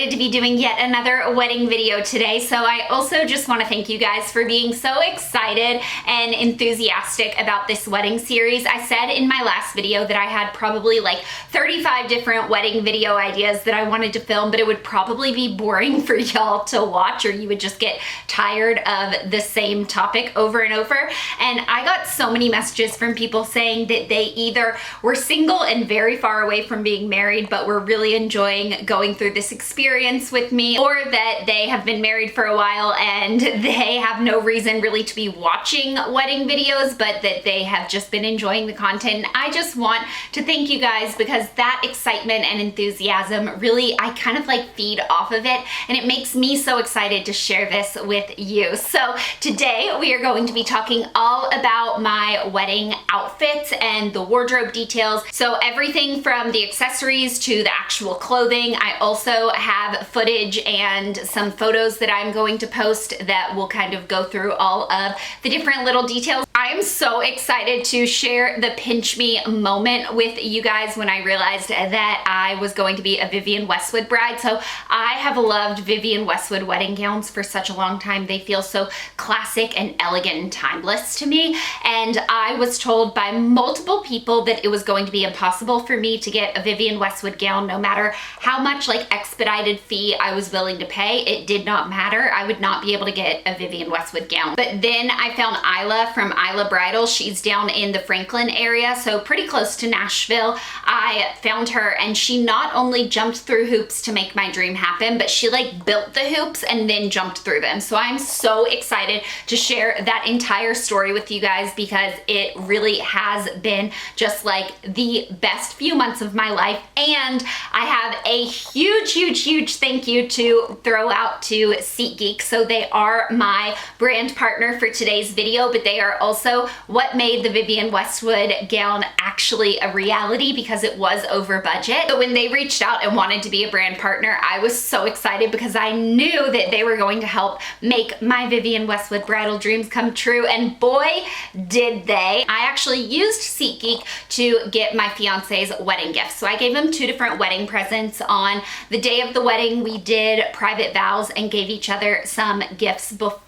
excited to be doing yet another wedding video today. So I also just want to thank you guys for being so excited and enthusiastic about this wedding series. I said in my last video that I had probably like 35 different wedding video ideas that I wanted to film, but it would probably be boring for y'all to watch, or you would just get tired of the same topic over and over. And I got so many messages from people saying that they either were single and very far away from being married, but were really enjoying going through this experience with me, or that they have been married for a while and they have no reason really to be watching wedding videos, but that they have just been enjoying the content. And I just want to thank you guys, because that excitement and enthusiasm really, I kind of like feed off of it, and it makes me so excited to share this with you. So today we are going to be talking all about my wedding outfits and the wardrobe details. So everything from the accessories to the actual clothing. I also have footage and some photos that I'm going to post that will kind of go through all of the different little details. I am so excited to share the pinch me moment with you guys when I realized that I was going to be a Vivian Westwood bride. So I have loved Vivian Westwood wedding gowns for such a long time. They feel so classic and elegant and timeless to me. And I was told by multiple people that it was going to be impossible for me to get a Vivian Westwood gown, no matter how much like expedited fee I was willing to pay. It did not matter. I would not be able to get a Vivian Westwood gown. But then I found Isla from Bridal. She's down in the Franklin area, so pretty close to Nashville. I found her, and she not only jumped through hoops to make my dream happen, but she like built the hoops and then jumped through them. So I'm so excited to share that entire story with you guys, because it really has been just like the best few months of my life. And I have a huge thank you to throw out to SeatGeek. So they are my brand partner for today's video, but they are also what made the Vivian Westwood gown actually a reality, because it was over budget. So when they reached out and wanted to be a brand partner, I was so excited, because I knew that they were going to help make my Vivian Westwood bridal dreams come true. And boy, did they. I actually used SeatGeek to get my fiance's wedding gift. So I gave him two different wedding presents. On the day of the wedding, we did private vows and gave each other some gifts before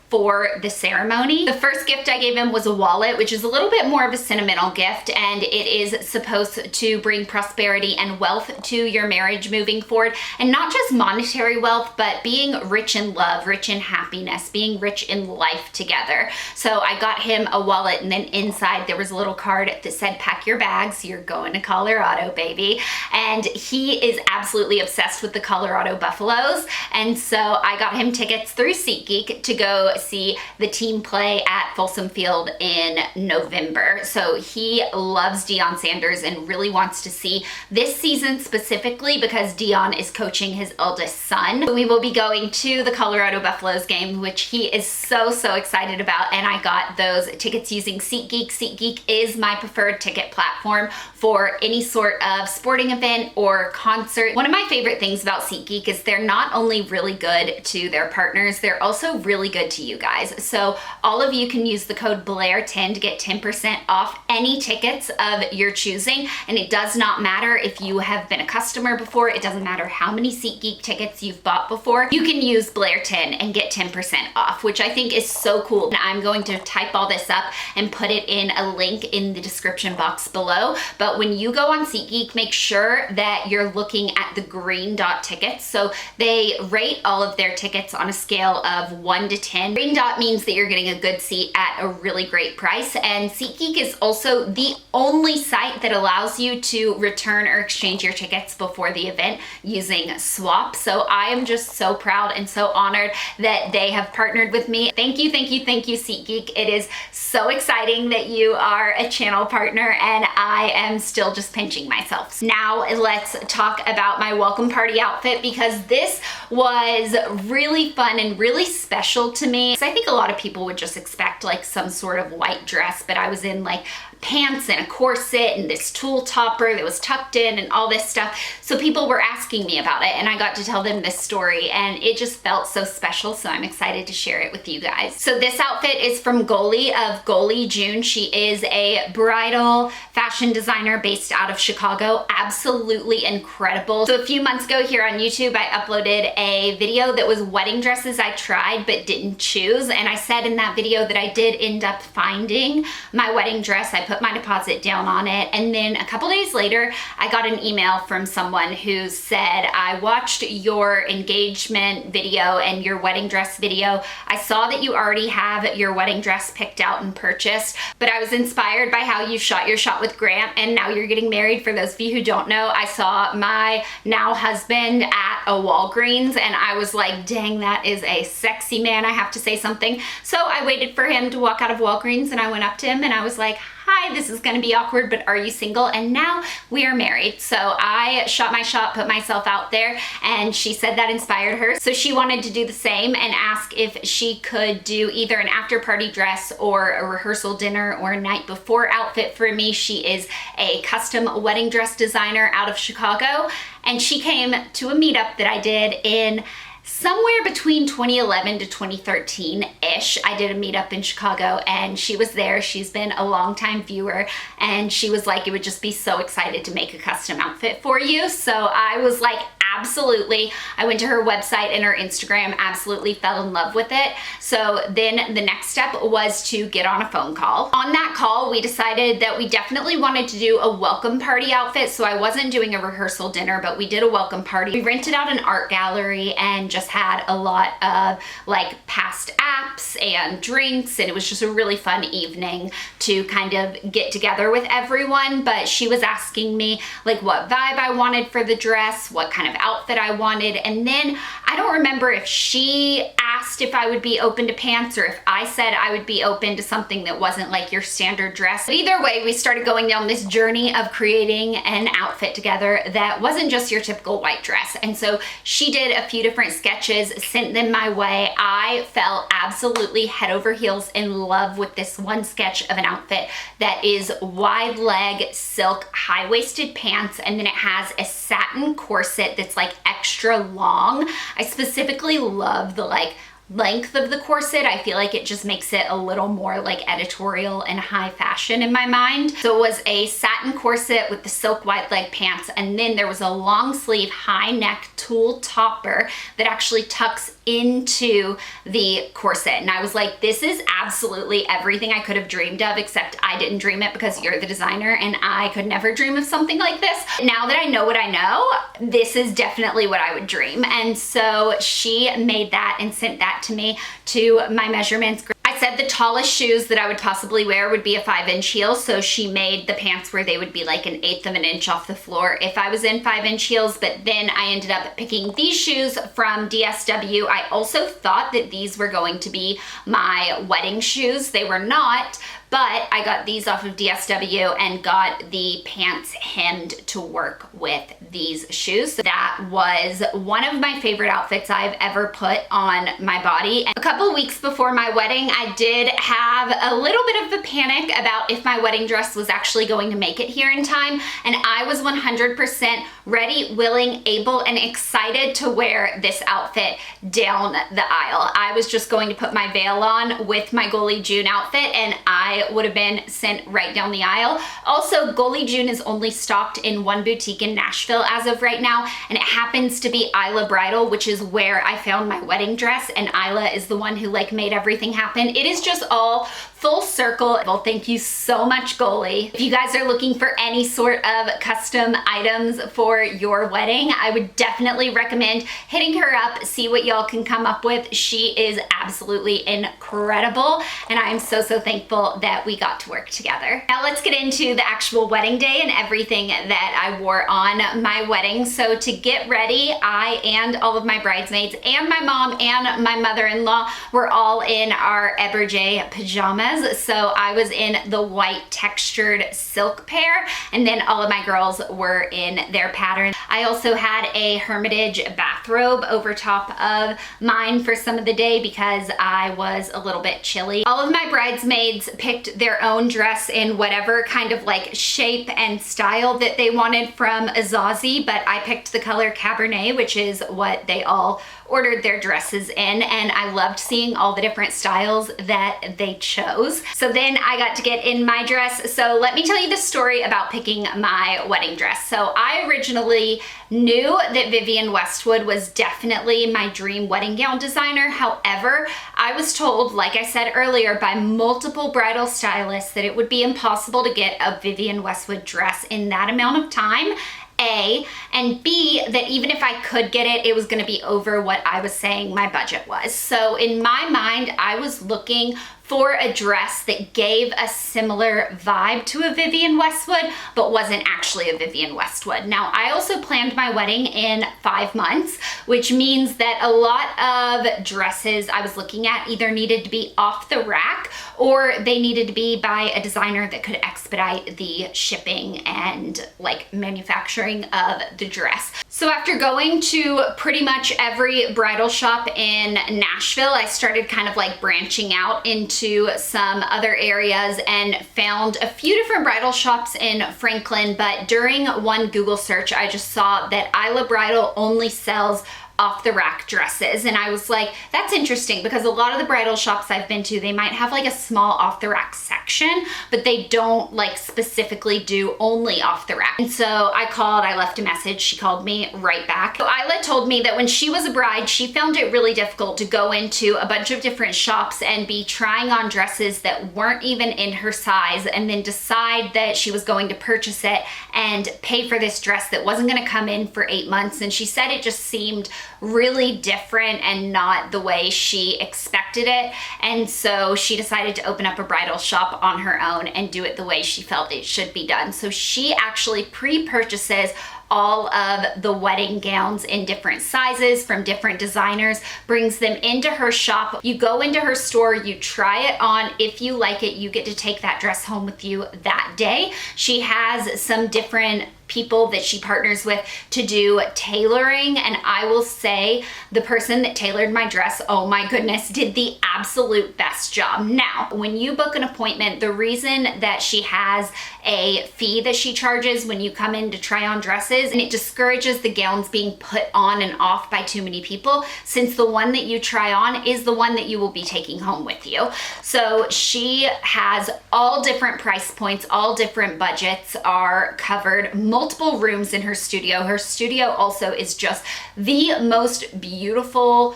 the ceremony. The first gift I gave him was a wallet, which is a little bit more of a sentimental gift, and it is supposed to bring prosperity and wealth to your marriage moving forward. And not just monetary wealth, but being rich in love, rich in happiness, being rich in life together. So I got him a wallet, and then inside there was a little card that said, "Pack your bags, you're going to Colorado, baby." And he is absolutely obsessed with the Colorado Buffaloes. And so I got him tickets through SeatGeek to go see the team play at Folsom Field in November. So he loves Deion Sanders and really wants to see this season specifically, because Deion is coaching his eldest son. We will be going to the Colorado Buffaloes game, which he is so excited about. And I got those tickets using SeatGeek. SeatGeek is my preferred ticket platform for any sort of sporting event or concert. One of my favorite things about SeatGeek is they're not only really good to their partners, they're also really good to you guys. So all of you can use the code BLAIR10 to get 10% off any tickets of your choosing. And it does not matter if you have been a customer before. It doesn't matter how many SeatGeek tickets you've bought before. You can use BLAIR10 and get 10% off, which I think is so cool. And I'm going to type all this up and put it in a link in the description box below. But when you go on SeatGeek, make sure that you're looking at the green dot tickets. So they rate all of their tickets on a scale of 1 to 10. Green dot means that you're getting a good seat at a really great price. And SeatGeek is also the only site that allows you to return or exchange your tickets before the event using Swap. So I am just so proud and so honored that they have partnered with me. Thank you, SeatGeek. It is so exciting that you are a channel partner, and I am still just pinching myself. Now let's talk about my welcome party outfit, because this was really fun and really special to me. So I think a lot of people would just expect like some sort of white dress, but I was in like pants and a corset and this tulle topper that was tucked in and all this stuff. So people were asking me about it, and I got to tell them this story, and it just felt so special. So I'm excited to share it with you guys. So this outfit is from Goalie of Goalie June. She is a bridal fashion designer based out of Chicago. Absolutely incredible. So a few months ago here on YouTube, I uploaded a video that was wedding dresses I tried but didn't choose. And I said in that video that I did end up finding my wedding dress. I put my deposit down on it. And then a couple days later, I got an email from someone who said, I watched your engagement video and your wedding dress video. I saw that you already have your wedding dress picked out and purchased, but I was inspired by how you shot your shot with Grant and now you're getting married. For those of you who don't know, I saw my now husband at a Walgreens and I was like, dang, that is a sexy man. I have to say something. So I waited for him to walk out of Walgreens and I went up to him and I was like, hi, this is gonna be awkward, but are you single? And now we are married. So I shot my shot, put myself out there, and she said that inspired her. So she wanted to do the same and ask if she could do either an after party dress or a rehearsal dinner or a night before outfit for me. She is a custom wedding dress designer out of Chicago, and she came to a meetup that I did in somewhere between 2011 to 2013-ish. I did a meetup in Chicago and she was there. She's been a longtime viewer and she was like, it would just be so excited to make a custom outfit for you. So I was like, absolutely. I went to her website and her Instagram, absolutely fell in love with it. So then the next step was to get on a phone call. On that call, we decided that we definitely wanted to do a welcome party outfit. So I wasn't doing a rehearsal dinner, but we did a welcome party. We rented out an art gallery and just had a lot of like past apps and drinks, and it was just a really fun evening to kind of get together with everyone. But she was asking me like what vibe I wanted for the dress, what kind of outfit I wanted, and then I don't remember if she asked if I would be open to pants or if I said I would be open to something that wasn't like your standard dress. But either way, we started going down this journey of creating an outfit together that wasn't just your typical white dress. And so she did a few different sketches, sent them my way. I fell absolutely head over heels in love with this one sketch of an outfit that is wide leg silk high-waisted pants, and then it has a satin corset that's like extra long. I specifically love the like length of the corset. I feel like it just makes it a little more like editorial and high fashion in my mind. So it was a satin corset with the silk wide leg pants, and then there was a long sleeve high neck tulle topper that actually tucks into the corset. And I was like, this is absolutely everything I could have dreamed of, except I didn't dream it because you're the designer and I could never dream of something like this. Now that I know what I know, this is definitely what I would dream. And so she made that and sent that to me to my measurements. I said the tallest shoes that I would possibly wear would be a 5-inch heel, so she made the pants where they would be like 1/8 of an inch off the floor if I was in 5-inch heels. But then I ended up picking these shoes from DSW. I also thought that these were going to be my wedding shoes. They were not, but I got these off of DSW and got the pants hemmed to work with these shoes. That was one of my favorite outfits I've ever put on my body. A couple weeks before my wedding, I did have a little bit of a panic about if my wedding dress was actually going to make it here in time, and I was 100% ready, willing, able, and excited to wear this outfit down the aisle. I was just going to put my veil on with my Goalie June outfit and I would have been sent right down the aisle. Also, Goalie June is only stocked in one boutique in Nashville as of right now, and it happens to be Bridal, which is where I found my wedding dress, and Isla is the one who like made everything happen. It is just all full circle. Well, thank you so much, Goalie. If you guys are looking for any sort of custom items for your wedding, I would definitely recommend hitting her up, see what y'all can come up with. She is absolutely incredible, and I am so thankful that we got to work together. Now let's get into the actual wedding day and everything that I wore on my wedding. So to get ready, I and all of my bridesmaids and my mom and my mother-in-law were all in our Eberjay pajamas. So I was in the white textured silk pair, and then all of my girls were in their pattern. I also had a Hermitage bath bathrobe over top of mine for some of the day because I was a little bit chilly. All of my bridesmaids picked their own dress in whatever kind of like shape and style that they wanted from Azazi, but I picked the color Cabernet, which is what they all ordered their dresses in, and I loved seeing all the different styles that they chose. So then I got to get in my dress. So let me tell you the story about picking my wedding dress. So I originally knew that Vivian Westwood was definitely my dream wedding gown designer. However, I was told, like I said earlier, by multiple bridal stylists that it would be impossible to get a Vivian Westwood dress in that amount of time. A, and B, that even if I could get it, it was going to be over what I was saying my budget was. So in my mind, I was looking for a dress that gave a similar vibe to a Vivian Westwood, but wasn't actually a Vivian Westwood. Now, I also planned my wedding in 5 months, which means that a lot of dresses I was looking at either needed to be off the rack or they needed to be by a designer that could expedite the shipping and like manufacturing of the dress. So after going to pretty much every bridal shop in Nashville, I started kind of like branching out into some other areas and found a few different bridal shops in Franklin, but during one Google search, I just saw that ller Bridal only sells off the rack dresses. And I was like, that's interesting because a lot of the bridal shops I've been to, they might have like a small off the rack section, but they don't like specifically do only off the rack. And so I called, I left a message, she called me right back. So ller told me that when she was a bride, she found it really difficult to go into a bunch of different shops and be trying on dresses that weren't even in her size and then decide that she was going to purchase it and pay for this dress that wasn't going to come in for 8 months. And she said it just seemed really different and not the way she expected it. And so she decided to open up a bridal shop on her own and do it the way she felt it should be done. So she actually pre-purchases all of the wedding gowns in different sizes from different designers, brings them into her shop. You go into her store, you try it on. If you like it, you get to take that dress home with you that day. She has some different people that she partners with to do tailoring, and I will say the person that tailored my dress, oh my goodness, did the absolute best job. Now, when you book an appointment, the reason that she has a fee that she charges when you come in to try on dresses, and it discourages the gowns being put on and off by too many people, since the one that you try on is the one that you will be taking home with you. So she has all different price points, all different budgets are covered, multiple rooms in her studio. Her studio also is just the most beautiful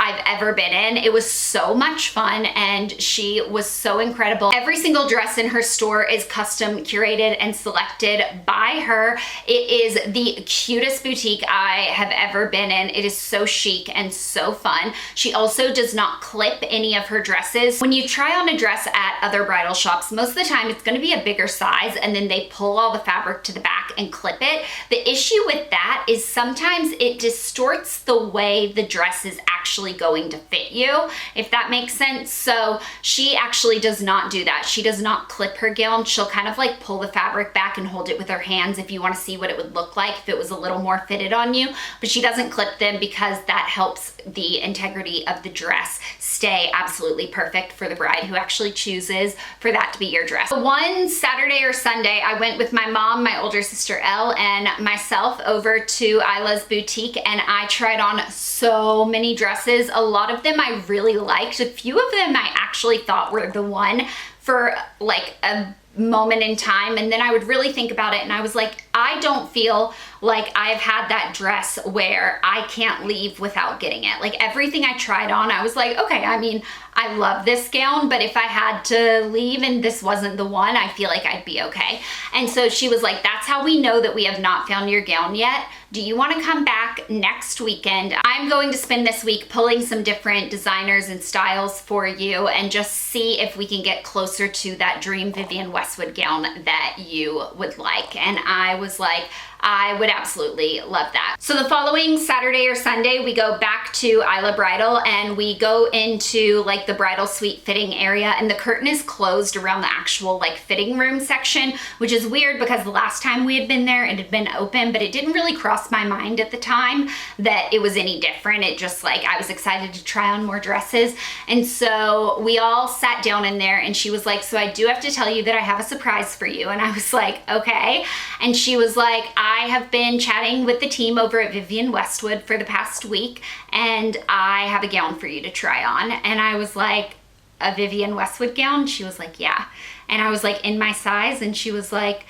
I've ever been in. It was so much fun and she was so incredible. Every single dress in her store is custom curated and selected by her. It is the cutest boutique I have ever been in. It is so chic and so fun. She also does not clip any of her dresses. When you try on a dress at other bridal shops, most of the time it's going to be a bigger size and then they pull all the fabric to the back and clip it. The issue with that is sometimes it distorts the way the dress is actually going to fit you, if that makes sense. So she actually does not do that. She does not clip her gown. She'll kind of like pull the fabric back and hold it with her hands if you want to see what it would look like if it was a little more fitted on you, but she doesn't clip them because that helps the integrity of the dress stay absolutely perfect for the bride who actually chooses for that to be your dress. One Saturday or Sunday, I went with my mom, my older sister Elle, and myself over to Isla's boutique, and I tried on so many dresses. A lot of them I really liked. A few of them I actually thought were the one for like a moment in time, and then I would really think about it and I was like, I don't feel like I've had that dress where I can't leave without getting it. Like everything I tried on, I was like, okay, I mean, I love this gown, but if I had to leave and this wasn't the one, I feel like I'd be okay. And so she was like, that's how we know that we have not found your gown yet. Do you want to come back next weekend? I'm going to spend this week pulling some different designers and styles for you and just see if we can get closer to that dream Vivian Westwood gown that you would like. And I was like, I would absolutely love that. So the following Saturday or Sunday, we go back to Ller Bridal and we go into like the bridal suite fitting area, and the curtain is closed around the actual like fitting room section, which is weird because the last time we had been there it had been open, but it didn't really cross my mind at the time that it was any different. It just like, I was excited to try on more dresses. And so we all sat down in there and she was like, so I do have to tell you that I have a surprise for you. And I was like, okay. And she was like, I have been chatting with the team over at Vivian Westwood for the past week and I have a gown for you to try on. And I was like, a Vivian Westwood gown? She was like, yeah. And I was like, in my size? And she was like,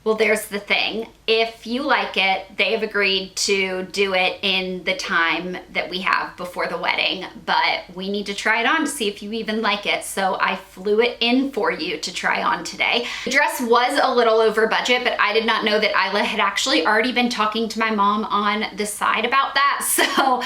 well, there's the thing. If you like it, they have agreed to do it in the time that we have before the wedding, but we need to try it on to see if you even like it. So I flew it in for you to try on today. The dress was a little over budget, but I did not know that Isla had actually already been talking to my mom on the side about that. So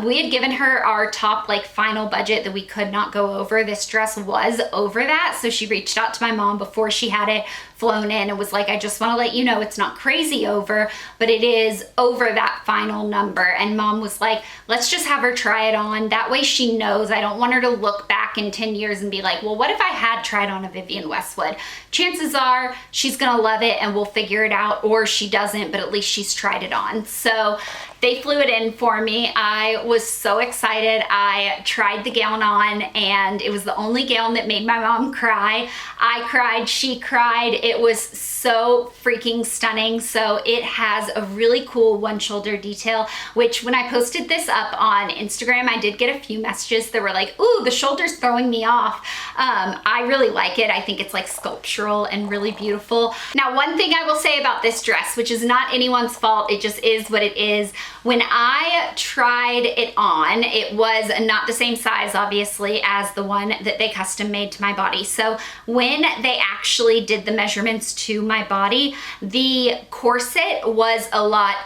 we had given her our top like final budget that we could not go over. This dress was over that. So she reached out to my mom before she had it flown in and was like, I just want to let you know it's not crazy over, but it is over that final number. And mom was like, let's just have her try it on. That way she knows. I don't want her to look back in 10 years and be like, well, what if I had tried on a Vivian Westwood? Chances are she's gonna love it and we'll figure it out, or she doesn't, but at least she's tried it on. So they flew it in for me. I was so excited. I tried the gown on and it was the only gown that made my mom cry. I cried, she cried. It was so freaking stunning. So it has a really cool one shoulder detail, which when I posted this up on Instagram, I did get a few messages that were like, ooh, the shoulder's throwing me off. I really like it. I think it's like sculptural and really beautiful. Now, one thing I will say about this dress, which is not anyone's fault, it just is what it is. When I tried it on, it was not the same size, obviously, as the one that they custom made to my body. So when they actually did the measurements to my body, the corset was a lot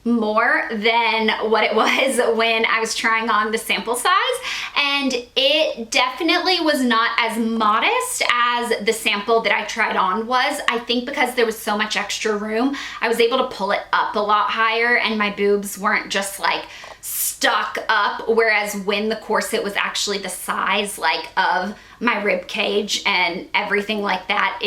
more than what it was when I was trying on the sample size. And it definitely was not as modest as the sample that I tried on was. I think because there was so much extra room, I was able to pull it up a lot higher and my boobs weren't just like stuck up, whereas when the corset was actually the size like of my rib cage and everything like that,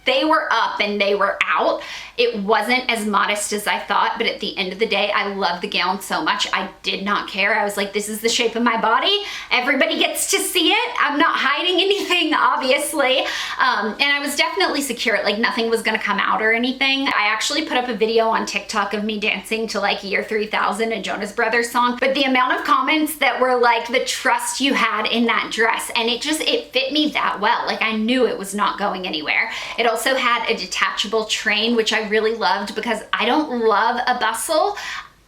they were up and they were out. It wasn't as modest as I thought, but at the end of the day, I love the gown so much. I did not care. I was like, this is the shape of my body. Everybody gets to see it. I'm not hiding anything, obviously. And I was definitely secure. Like nothing was gonna come out or anything. I actually put up a video on TikTok of me dancing to like Year 3000, a Jonas Brothers song, but the amount of comments that were like the trust you had in that dress, and it fit me that well. Like I knew it was not going anywhere. It also had a detachable train, which I really loved because I don't love a bustle.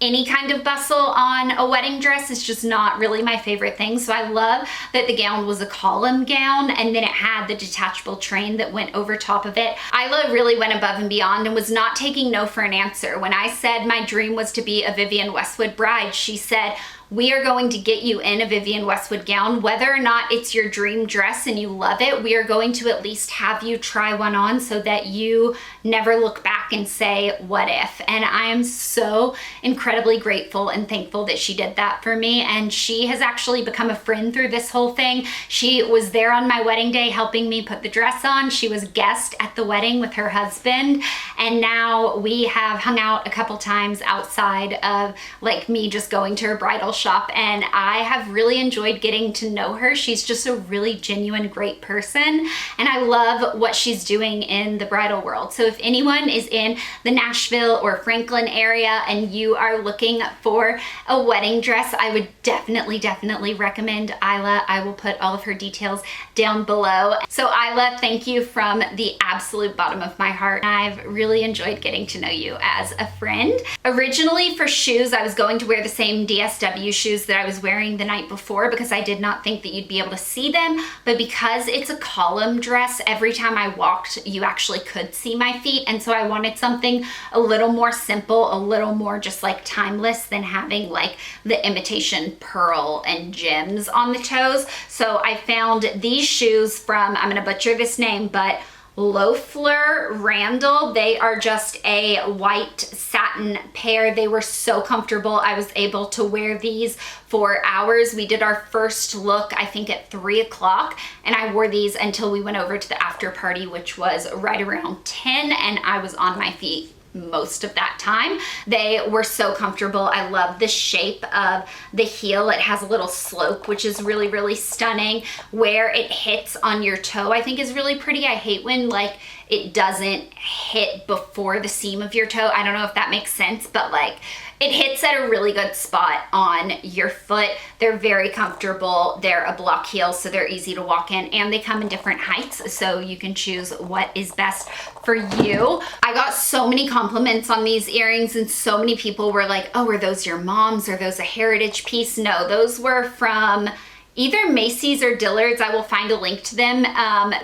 Any kind of bustle on a wedding dress is just not really my favorite thing. So I love that the gown was a column gown and then it had the detachable train that went over top of it. Isla really went above and beyond and was not taking no for an answer. When I said my dream was to be a Vivian Westwood bride, she said, we are going to get you in a Vivian Westwood gown. Whether or not it's your dream dress and you love it, we are going to at least have you try one on so that you never look back and say, what if? And I am so incredibly grateful and thankful that she did that for me. And she has actually become a friend through this whole thing. She was there on my wedding day helping me put the dress on. She was a guest at the wedding with her husband. And now we have hung out a couple times outside of like me just going to her bridal shop, and I have really enjoyed getting to know her. She's just a really genuine, great person, and I love what she's doing in the bridal world. So if anyone is in the Nashville or Franklin area and you are looking for a wedding dress, I would definitely recommend Isla. I will put all of her details down below. So Isla, thank you from the absolute bottom of my heart. I've really enjoyed getting to know you as a friend. Originally for shoes, I was going to wear the same DSW shoes that I was wearing the night before because I did not think that you'd be able to see them, but because it's a column dress, every time I walked, you actually could see my feet, and so I wanted something a little more simple, a little more just like timeless than having like the imitation pearl and gems on the toes. So I found these shoes from, I'm gonna butcher this name, but ller Randall. They are just a white satin pair. They were so comfortable. I was able to wear these for hours. We did our first look, I think at 3 o'clock, and I wore these until we went over to the after party, which was right around 10, and I was on my feet most of that time. They were so comfortable. I love the shape of the heel. It has a little slope, which is really, really stunning. Where it hits on your toe, I think is really pretty. I hate when like it doesn't hit before the seam of your toe. I don't know if that makes sense, but like it hits at a really good spot on your foot. They're very comfortable. They're a block heel, so they're easy to walk in, and they come in different heights, so you can choose what is best for you. I got so many compliments on these earrings, and so many people were like, oh, were those your mom's? Are those a heritage piece? No, those were from either Macy's or Dillard's. I will find a link to them.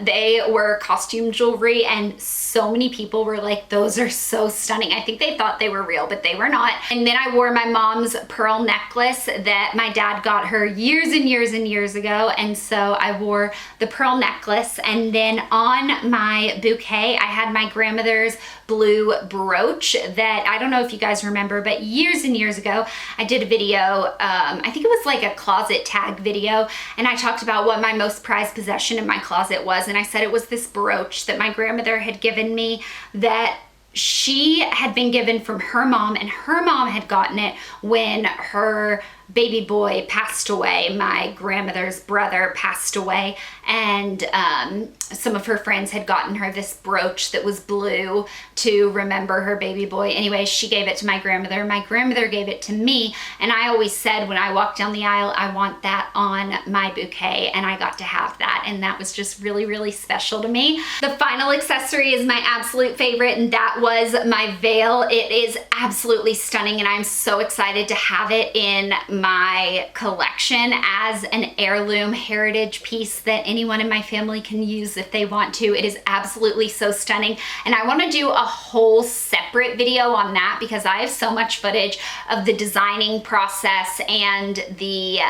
They were costume jewelry, and so many people were like, those are so stunning. I think they thought they were real, but they were not. And then I wore my mom's pearl necklace that my dad got her years and years and years ago. And so I wore the pearl necklace. And then on my bouquet, I had my grandmother's blue brooch that, I don't know if you guys remember, but years and years ago, I did a video, I think it was like a closet tag video, and I talked about what my most prized possession in my closet was, and I said it was this brooch that my grandmother had given me that she had been given from her mom, and her mom had gotten it when her baby boy passed away. My grandmother's brother passed away, and some of her friends had gotten her this brooch that was blue to remember her baby boy. Anyway, she gave it to my grandmother. My grandmother gave it to me, and I always said when I walked down the aisle, I want that on my bouquet, and I got to have that, and that was just really, really special to me. The final accessory is my absolute favorite, and that was my veil. It is absolutely stunning, and I'm so excited to have it in my collection as an heirloom heritage piece that anyone in my family can use if they want to. It is absolutely so stunning, and I want to do a whole separate video on that because I have so much footage of the designing process and the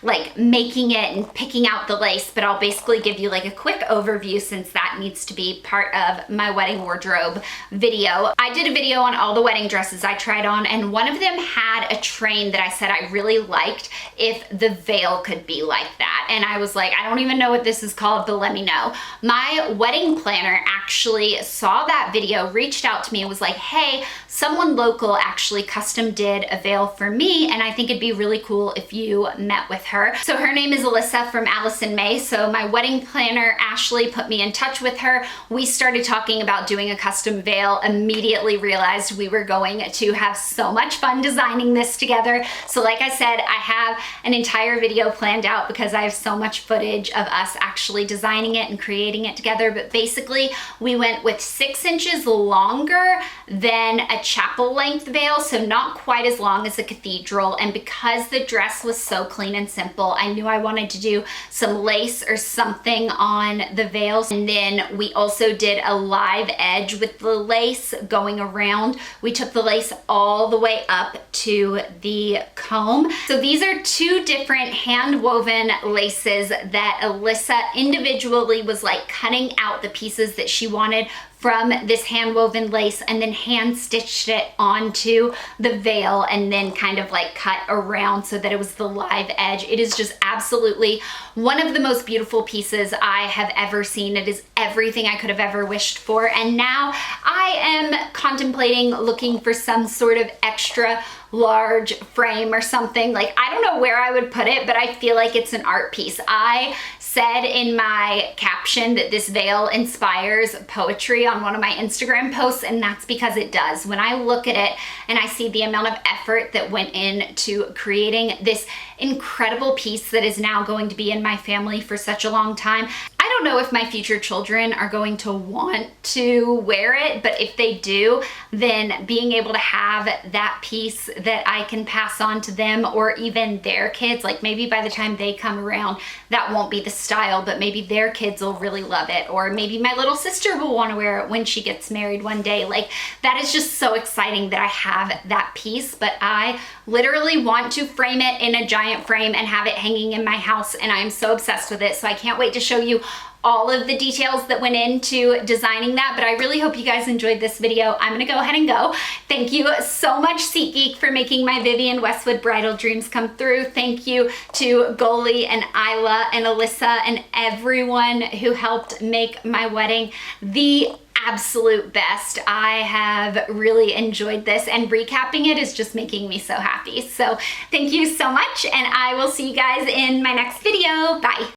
like making it and picking out the lace, but I'll basically give you like a quick overview since that needs to be part of my wedding wardrobe video. I did a video on all the wedding dresses I tried on, and one of them had a train that I said I really liked if the veil could be like that, and I was like, I don't even know what this is called, but let me know. My wedding planner actually saw that video, reached out to me and was like, hey, someone local actually custom did a veil for me, and I think it'd be really cool if you met with her. So her name is Alyssa from Allison May. So my wedding planner Ashley put me in touch with her. We started talking about doing a custom veil, immediately realized we were going to have so much fun designing this together. So like I said, I have an entire video planned out because I have so much footage of us actually designing it and creating it together. But basically we went with 6 inches longer than a chapel length veil, so not quite as long as a cathedral. And because the dress was so clean and simple, I knew I wanted to do some lace or something on the veils. And then we also did a live edge with the lace going around. We took the lace all the way up to the comb. So these are 2 different hand woven laces that Alyssa individually was like cutting out the pieces that she wanted from this hand woven lace and then hand stitched it onto the veil and then kind of like cut around so that it was the live edge. It is just absolutely one of the most beautiful pieces I have ever seen. It is everything I could have ever wished for, and now I am contemplating looking for some sort of extra large frame or something. Like, I don't know where I would put it, but I feel like it's an art piece. I said in my caption that this veil inspires poetry on one of my Instagram posts, and that's because it does. When I look at it and I see the amount of effort that went into creating this incredible piece that is now going to be in my family for such a long time, I don't know if my future children are going to want to wear it, but if they do, then being able to have that piece that I can pass on to them, or even their kids, like maybe by the time they come around, that won't be the style, but maybe their kids will really love it, or maybe my little sister will want to wear it when she gets married one day. Like, that is just so exciting that I have that piece, but I literally want to frame it in a giant frame and have it hanging in my house, and I'm so obsessed with it. So I can't wait to show you all of the details that went into designing that, but I really hope you guys enjoyed this video. I'm gonna go ahead and go. Thank you so much, SeatGeek, for making my Vivian Westwood bridal dreams come through. Thank you to Goalie and Isla and Alyssa and everyone who helped make my wedding the absolute best. I have really enjoyed this, and recapping it is just making me so happy. So thank you so much, and I will see you guys in my next video. Bye.